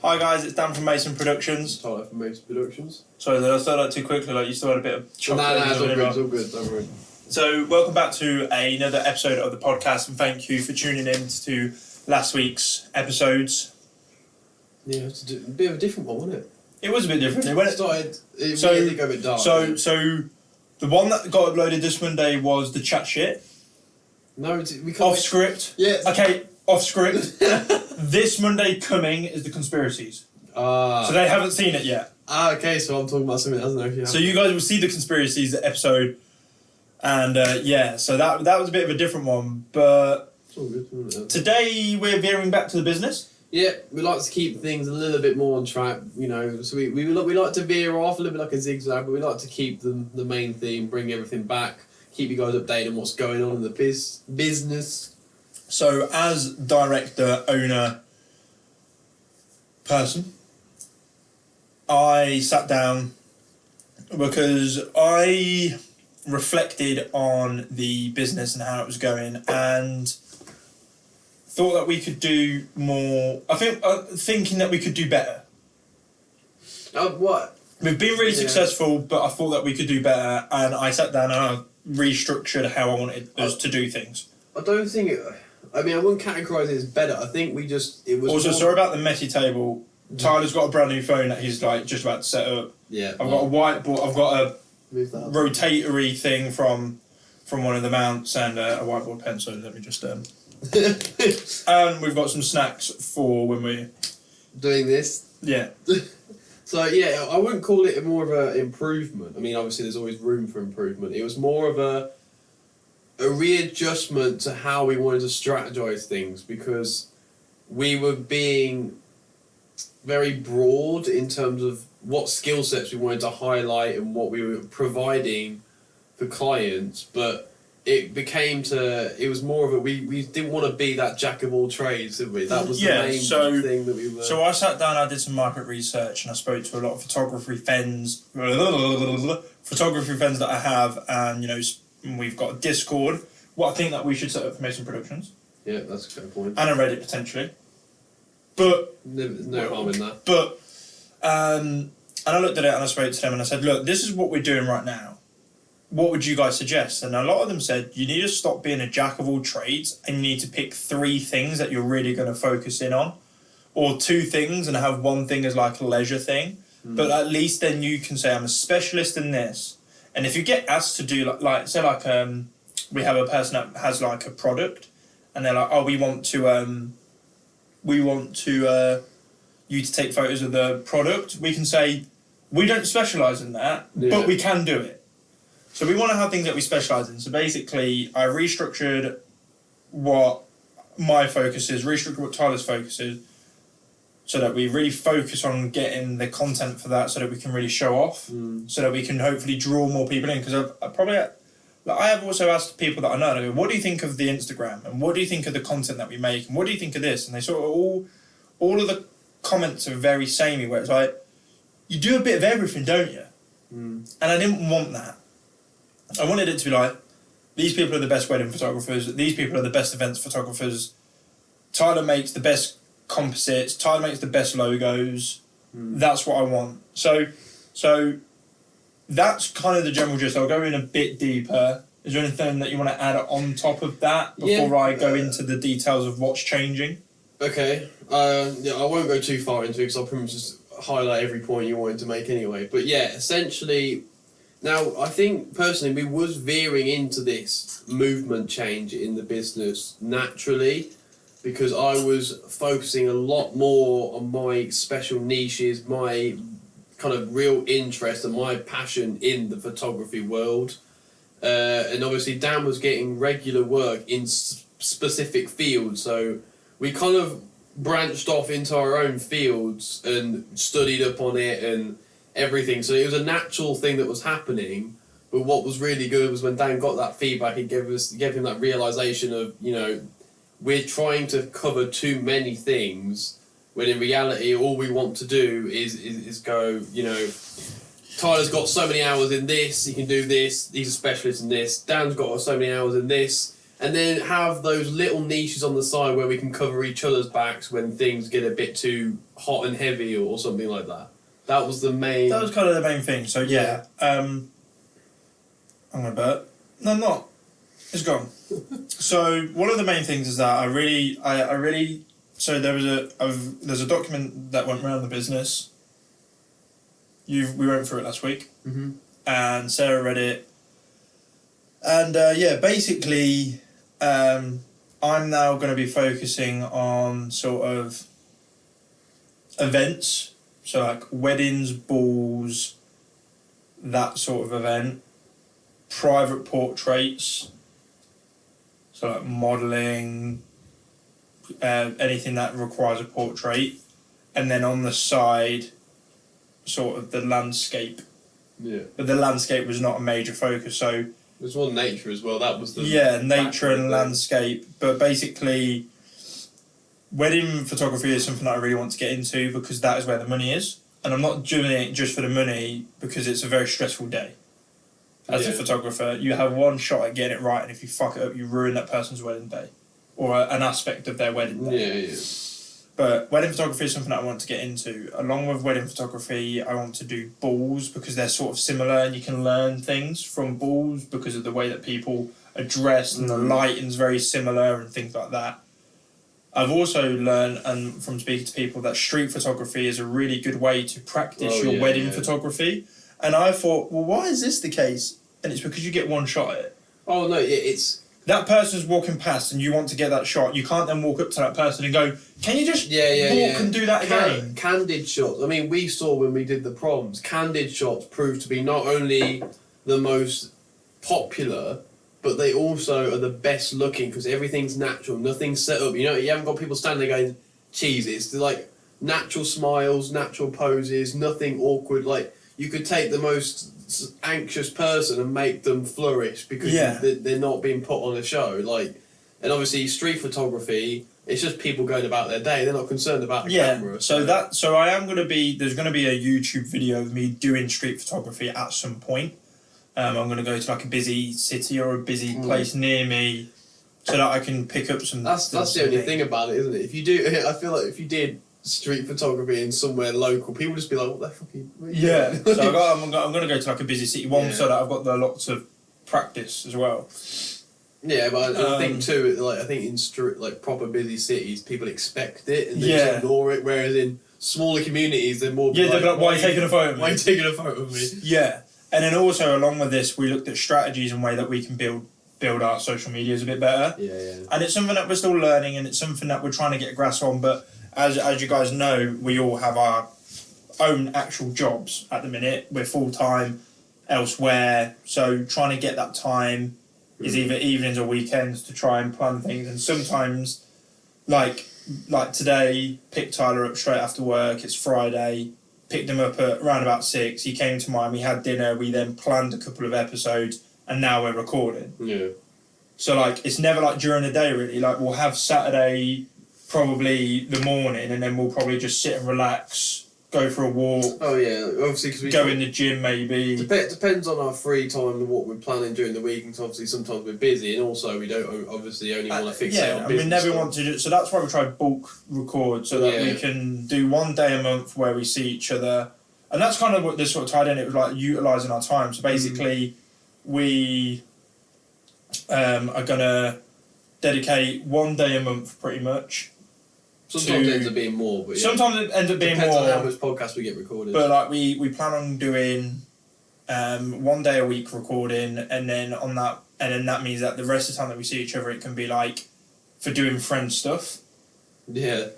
Hi guys, it's Dan from Mason Productions. Tyler from Mason Productions. Sorry, did I say that too quickly? Like you still had a bit of chocolate. No, it's all good, don't worry. So, welcome back to another episode of the podcast, and thank you for tuning in to last week's episodes. Yeah, it's a bit of a different one, wasn't it? It was a bit different. It did go a bit dark. So the one that got uploaded this Monday was the chat shit. No, we can't. Off script. Yeah. Okay, off script. This Monday coming is the conspiracies. So they haven't seen it yet. Okay, so I'm talking about something that doesn't know if you have. So you guys will see the conspiracies episode, and so that was a bit of a different one. But it's all good. Today we're veering back to the business. Yeah, we like to keep things a little bit more on track, you know. So we like to veer off a little bit like a zigzag, but we like to keep the main theme, bring everything back, keep you guys updated on what's going on in the business. So as director, owner, person, I sat down because I reflected on the business and how it was going and thought that we could do more. Thinking that we could do better. What? We've been really successful, but I thought that we could do better, and I sat down and I restructured how I wanted us to do things. I don't think it... I mean, I wouldn't categorise it as better. I think we just... It was also, sorry about the messy table. Tyler's got a brand new phone that he's like just about to set up. Yeah. I've got a whiteboard. I've got a rotatory thing from one of the mounts and a whiteboard pen. So let me just and we've got some snacks for when we're doing this. Yeah. So yeah, I wouldn't call it more of an improvement. I mean, obviously there's always room for improvement. It was more of a readjustment to how we wanted to strategize things, because we were being very broad in terms of what skill sets we wanted to highlight and what we were providing for clients, but it was more of a we didn't want to be that jack of all trades, did we? That was the main thing that we were. So I sat down, I did some market research, and I spoke to a lot of photography friends that I have, and we've got a Discord. What I think that we should set up for Mason Productions. Yeah, that's a fair point. And a Reddit potentially. But no harm in that. But and I looked at it and I spoke to them and I said, look, this is what we're doing right now. What would you guys suggest? And a lot of them said, you need to stop being a jack of all trades and you need to pick 3 things that you're really going to focus in on, or 2 things and have one thing as like a leisure thing. But at least then you can say, I'm a specialist in this. And if you get asked to do we have a person that has like a product and they're like, oh, we want you to take photos of the product, we can say, we don't specialise in that, but we can do it. So we want to have things that we specialise in. So basically, I restructured what my focus is, restructured what Tyler's focus is, so that we really focus on getting the content for that, so that we can really show off, so that we can hopefully draw more people in. Because I have also asked people that I know, and I go, what do you think of the Instagram? And what do you think of the content that we make? And what do you think of this? And they sort of all of the comments are very samey, where it's like, you do a bit of everything, don't you? And I didn't want that. I wanted it to be like, these people are the best wedding photographers, these people are the best events photographers, Tyler makes the best composites, Tyler makes the best logos, that's what I want. So that's kind of the general gist. I'll go in a bit deeper. Is there anything that you want to add on top of that before I go into the details of what's changing? Okay. I won't go too far into it because I'll pretty much just highlight every point you wanted to make anyway. But yeah, essentially... Now, I think, personally, we was veering into this movement change in the business naturally, because I was focusing a lot more on my special niches, my kind of real interest and my passion in the photography world. And obviously, Dan was getting regular work in specific fields, so we kind of branched off into our own fields and studied up on it and everything. So it was a natural thing that was happening. But what was really good was when Dan got that feedback, it gave him that realisation of, we're trying to cover too many things, when in reality all we want to do is go, Tyler's got so many hours in this, he can do this, he's a specialist in this. Dan's got so many hours in this, and then have those little niches on the side where we can cover each other's backs when things get a bit too hot and heavy or something like that. That was the main... That was kind of the main thing. So, yeah. I'm going to burp. No, I'm not. It's gone. So, one of the main things is that I really... So, there's a document that went around the business. We went through it last week. Mm-hmm. And Sarah read it. And, basically... I'm now going to be focusing on sort of events, so like weddings, balls, that sort of event, private portraits, so like modelling, anything that requires a portrait, and then on the side, sort of the landscape. Yeah. But the landscape was not a major focus, so... There's one nature as well. That was the nature and landscape. But basically, wedding photography is something that I really want to get into because that is where the money is, and I'm not doing it just for the money because it's a very stressful day. As a photographer, you have one shot at getting it right, and if you fuck it up, you ruin that person's wedding day, or an aspect of their wedding day. Yeah. But wedding photography is something I want to get into. Along with wedding photography, I want to do balls because they're sort of similar and you can learn things from balls because of the way that people are dressed and the lighting's very similar and things like that. I've also learned, and from speaking to people, that street photography is a really good way to practice your wedding photography. And I thought, well, why is this the case? And it's because you get one shot at it. Oh, no, it's... That person's walking past and you want to get that shot. You can't then walk up to that person and go, can you just walk and do that again? Candid shots. I mean, we saw when we did the proms, candid shots proved to be not only the most popular, but they also are the best looking because everything's natural, nothing's set up. You know, you haven't got people standing there going, cheesy. It's like natural smiles, natural poses, nothing awkward. Like, you could take the most anxious person and make them flourish because they're not being put on a show. Like, and obviously street photography, it's just people going about their day. They're not concerned about the camera. So I am going to be, there's going to be a YouTube video of me doing street photography at some point. I'm going to go to like a busy city or a busy place near me so that I can pick up some... That's the only thing about it, isn't it? If you do, I feel like if you did street photography in somewhere local, people just be like, what the fuck are you doing? So I'm going to go to like a busy city so that I've got the lots of practice as well. Yeah, but I think too, like I think in like proper busy cities, people expect it and they just ignore it, whereas in smaller communities, they're more they're like, why are you taking a photo of me? Why are you taking a photo of me? Yeah, and then also along with this, we looked at strategies and way that we can build our social medias a bit better. And it's something that we're still learning, and it's something that we're trying to get a grasp on, but as you guys know, we all have our own actual jobs at the minute. We're full-time elsewhere, so trying to get that time is either evenings or weekends to try and plan things. And sometimes, like today, picked Tyler up straight after work. It's Friday. Picked him up at around about 6. He came to mine. We had dinner. We then planned a couple of episodes, and now we're recording. Yeah. So like, it's never like during the day really. Like we'll have Saturday, probably the morning, and then we'll probably just sit and relax, go for a walk. Oh yeah, obviously because we go in the gym maybe. Depends on our free time and what we're planning during the week. And obviously sometimes we're busy, and also we don't obviously only want to fixate on business. We never want to do. So that's why we try bulk record so that we can do one day a month where we see each other, and that's kind of what this sort of tied in. It was like utilising our time. So basically, we are gonna dedicate one day a month pretty much. Sometimes it ends up being more, but sometimes it ends up being more. Depends on how much podcast we get recorded. But like we plan on doing 1 day a week recording, and then that means that the rest of the time that we see each other, it can be like for doing friend stuff. Yeah.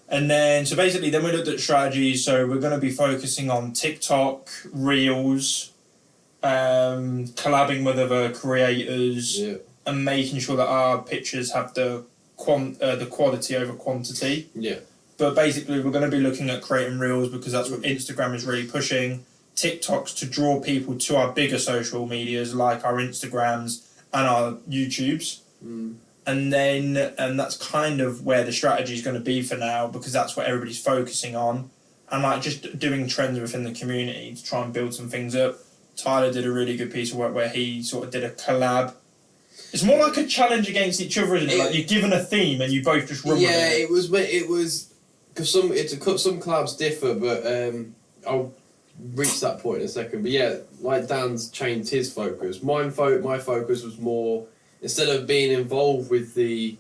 And then so basically, then we looked at strategies. So we're going to be focusing on TikTok, Reels, collabing with other creators, and making sure that our pictures have the quality over quantity. Yeah. But basically, we're going to be looking at creating Reels because that's what Instagram is really pushing. TikToks to draw people to our bigger social medias like our Instagrams and our YouTubes. And then that's kind of where the strategy is going to be for now, because that's what everybody's focusing on. And like just doing trends within the community to try and build some things up. Tyler did a really good piece of work where he sort of did a collab It's more like a challenge against each other, isn't it? Like you're given a theme and you both just run with it. Yeah, it was because some collabs differ, but I'll reach that point in a second. But yeah, like Dan's changed his focus. My focus was more, instead of being involved with the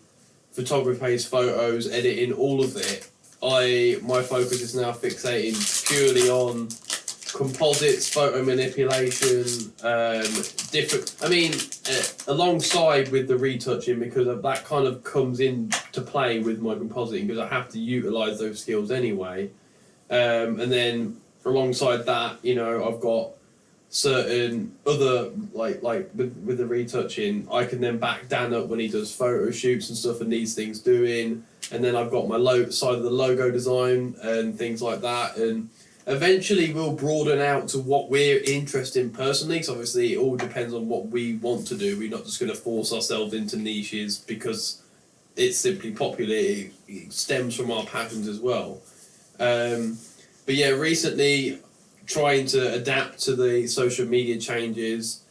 photography-based photos, editing all of it, my focus is now fixating purely on composites, photo manipulation, different. I mean, alongside with the retouching, because that kind of comes into play with my compositing, because I have to utilize those skills anyway. And then alongside that, you know, I've got certain other like with the retouching, I can then back Dan up when he does photo shoots and stuff and needs things doing. And then I've got my side of the logo design and things like that, and eventually we'll broaden out to what we're interested in personally, because obviously it all depends on what we want to do. We're not just going to force ourselves into niches because it's simply popular. It stems from our passions as well. But yeah, recently, trying to adapt to the social media changes,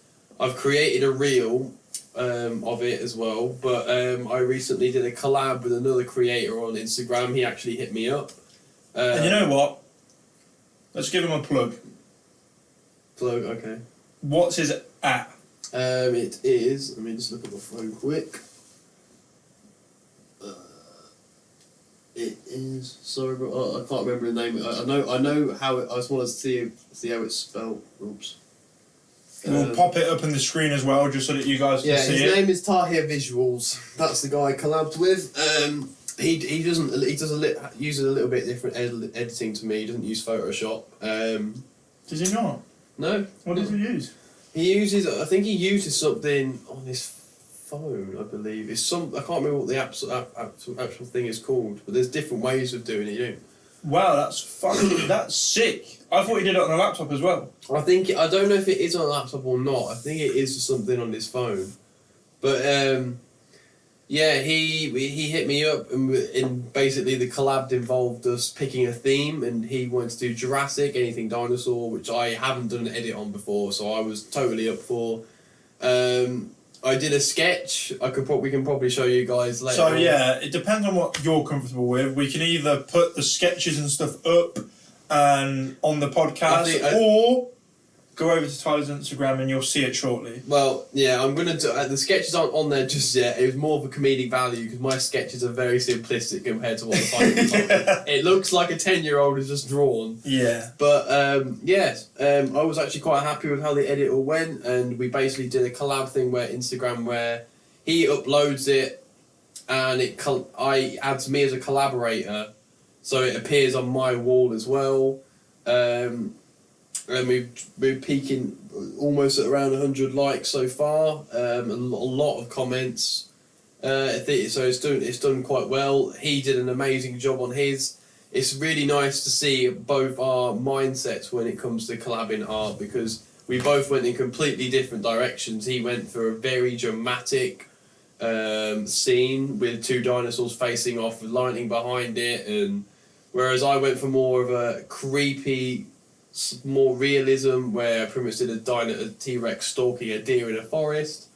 I've created a reel of it as well, but I recently did a collab with another creator on Instagram. He actually hit me up. And you know what? Let's give him a plug. Plug, okay. What's his at? It is. Let me just look at my phone quick. It is. Sorry, bro. I can't remember the name. I know how it. I just want to see how it's spelled. Oops. We'll pop it up on the screen as well, just so that you guys can see it. Yeah, his name is Tahir Visuals. That's the guy I collabed with. He uses a little bit different editing to me. He doesn't use Photoshop. Does he not? No. What does he use? I think he uses something on his phone, I believe. I can't remember what the actual thing is called, but there's different ways of doing it. You know? Wow, that's sick. I thought he did it on a laptop as well. I don't know if it is on a laptop or not. I think it is something on his phone. But yeah, he hit me up, and basically the collab involved us picking a theme, and he wanted to do Jurassic, anything dinosaur, which I haven't done an edit on before, so I was totally up for. I did a sketch. We can probably show you guys later. So yeah, it depends on what you're comfortable with. We can either put the sketches and stuff up and on the podcast, or go over to Tyler's Instagram and you'll see it shortly. Well, yeah, I'm gonna do. The sketches aren't on there just yet. It was more of a comedic value because my sketches are very simplistic compared to what the finals are. It looks like a 10-year-old has just drawn. Yeah. But yes, I was actually quite happy with how the edit all went, and we basically did a collab thing where he uploads it, and I adds me as a collaborator, so it appears on my wall as well. And we're peaking almost at around 100 likes so far. A lot of comments. So it's done quite well. He did an amazing job on his. It's really nice to see both our mindsets when it comes to collabing art, because we both went in completely different directions. He went for a very dramatic scene with two dinosaurs facing off with lightning behind it, and whereas I went for more of a creepy, more realism, where I pretty much did a T-Rex stalking a deer in a forest.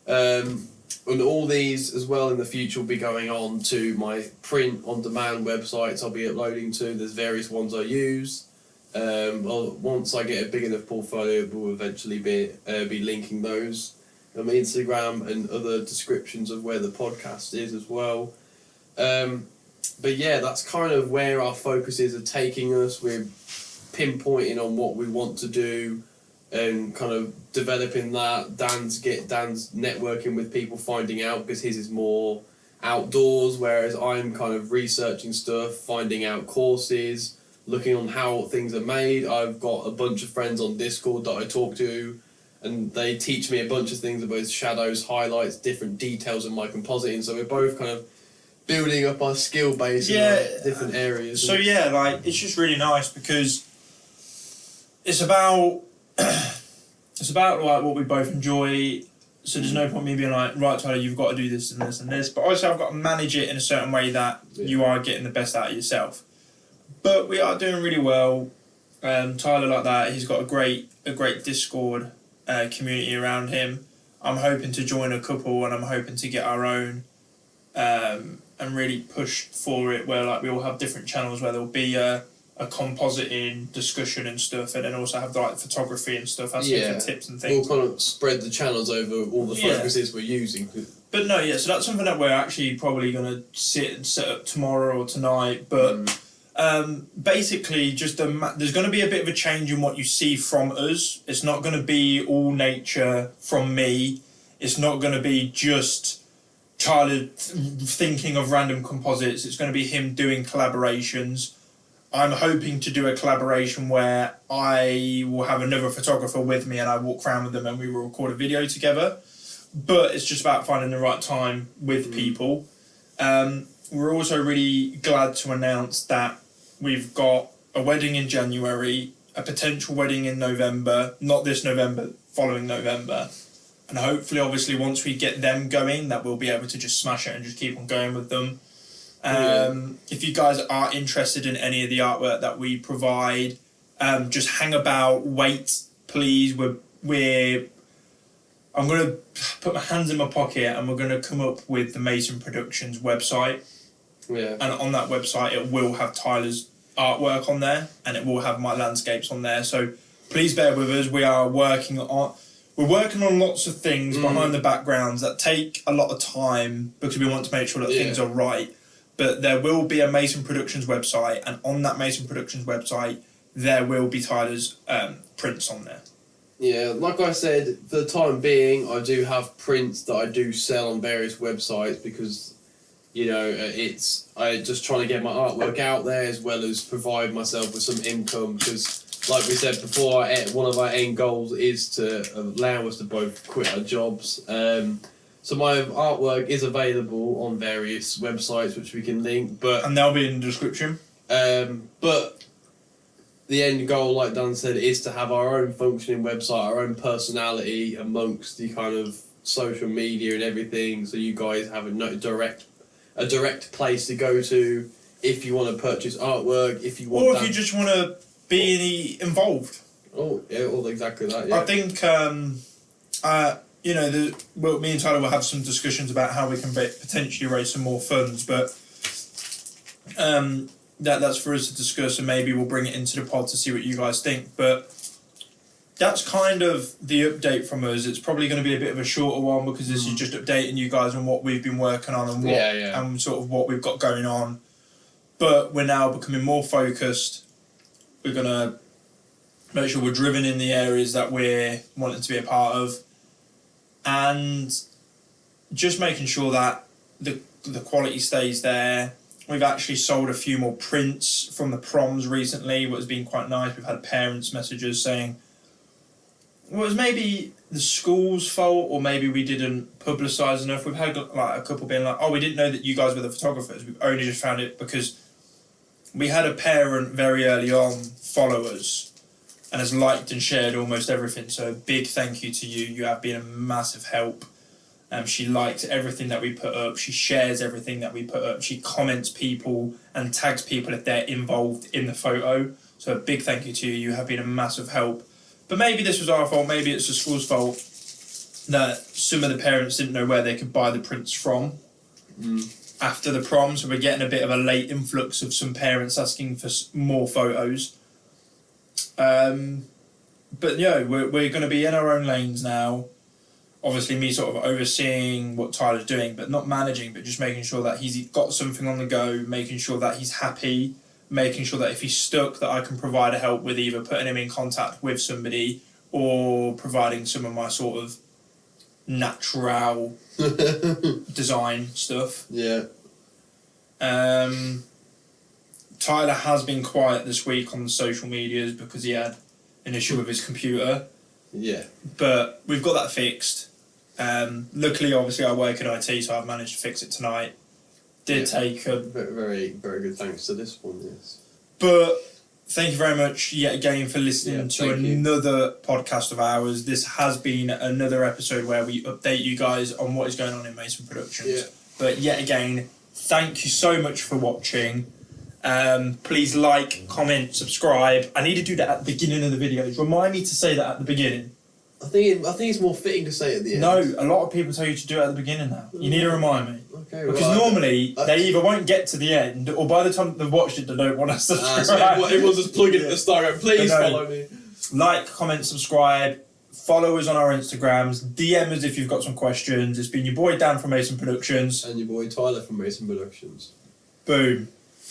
And all these as well in the future will be going on to my print-on-demand websites I'll be uploading to. There's various ones I use. Once I get a big enough portfolio, we'll eventually be linking those on my Instagram and other descriptions of where the podcast is as well. But yeah, that's kind of where our focuses are taking us. We're pinpointing on what we want to do and kind of developing that. Dan's networking with people, finding out, because his is more outdoors, whereas I'm kind of researching stuff, finding out courses, looking on how things are made. I've got a bunch of friends on Discord that I talk to, and they teach me a bunch of things about shadows, highlights, different details in my compositing, so we're both kind of building up our skill base in different areas. So yeah, like, it's just really nice because it's about like what we both enjoy. So there's no point me being like, right, Tyler, you've got to do this and this and this. But obviously I've got to manage it in a certain way that you are getting the best out of yourself. But we are doing really well. Tyler, like that, he's got a great Discord community around him. I'm hoping to join a couple, and I'm hoping to get our own, and really push for it. Where like we all have different channels where there'll be a compositing discussion and stuff, and then also have like photography and stuff, asking for tips and things. We'll kind of spread the channels over all the focuses we're using. But no, so that's something that we're actually probably going to sit and set up tomorrow or tonight. But basically, just there's going to be a bit of a change in what you see from us. It's not going to be all nature from me. It's not going to be just Tyler thinking of random composites. It's going to be him doing collaborations. I'm hoping to do a collaboration where I will have another photographer with me and I walk around with them and we will record a video together. But it's just about finding the right time with people. We're also really glad to announce that we've got a wedding in January, a potential wedding in November, not this November, following November. And hopefully, obviously, once we get them going, that we'll be able to just smash it and just keep on going with them. If you guys are interested in any of the artwork that we provide, just hang about, wait, please. I'm going to put my hands in my pocket and we're going to come up with the Mason Productions website. Yeah. And on that website, it will have Tyler's artwork on there and it will have my landscapes on there. So please bear with us. We're working on lots of things behind the backgrounds that take a lot of time because we want to make sure that things are right. But there will be a Mason Productions website, and on that Mason Productions website, there will be Tyler's prints on there. Yeah, like I said, for the time being, I do have prints that I do sell on various websites because, you know, I just trying to get my artwork out there as well as provide myself with some income because, like we said before, one of our end goals is to allow us to both quit our jobs. So my artwork is available on various websites which we can link, and they'll be in the description. But the end goal, like Dan said, is to have our own functioning website, our own personality amongst the kind of social media and everything. So you guys have a direct place to go to if you want to purchase artwork, if you want, or if you just want to be involved. Oh yeah, well exactly that. Yeah. I think you know, me and Tyler will have some discussions about how we can potentially raise some more funds, but that's for us to discuss, and maybe we'll bring it into the pod to see what you guys think. But that's kind of the update from us. It's probably going to be a bit of a shorter one because this is just updating you guys on what we've been working on and and sort of what we've got going on. But we're now becoming more focused. We're going to make sure we're driven in the areas that we're wanting to be a part of, and just making sure that the quality stays there. We've actually sold a few more prints from the proms recently, which has been quite nice. We've had parents' messages saying, well, it was maybe the school's fault, or maybe we didn't publicise enough. We've had like a couple being like, oh, we didn't know that you guys were the photographers. We've only just found it because we had a parent very early on follow us and has liked and shared almost everything. So a big thank you to you. You have been a massive help. She likes everything that we put up. She shares everything that we put up. She comments people and tags people if they're involved in the photo. So a big thank you to you. You have been a massive help. But maybe this was our fault. Maybe it's the school's fault that some of the parents didn't know where they could buy the prints from after the prom. So we're getting a bit of a late influx of some parents asking for more photos. But yeah, we're going to be in our own lanes now. Obviously, me sort of overseeing what Tyler's doing, but not managing, but just making sure that he's got something on the go, making sure that he's happy, making sure that if he's stuck, that I can provide a help with either putting him in contact with somebody or providing some of my sort of natural design stuff. Yeah. Tyler has been quiet this week on the social medias because he had an issue with his computer. Yeah. But we've got that fixed. Luckily, obviously, I work in IT, so I've managed to fix it tonight. Take a... Very, very good thanks to this one, yes. But thank you very much yet again for listening to another podcast of ours. This has been another episode where we update you guys on what is going on in Mason Productions. Yeah. But yet again, thank you so much for watching. Please like, comment, subscribe. I need to do that at the beginning of the videos. Remind me to say that at the beginning. I think it's more fitting to say it at the end. No, a lot of people tell you to do it at the beginning now. You need to remind me. Okay, Because normally they either won't get to the end, or by the time they've watched it, they don't want to subscribe. So everyone's just plugging at the start. Going, please follow me. Like, comment, subscribe. Follow us on our Instagrams. DM us if you've got some questions. It's been your boy Dan from Mason Productions. And your boy Tyler from Mason Productions. Boom.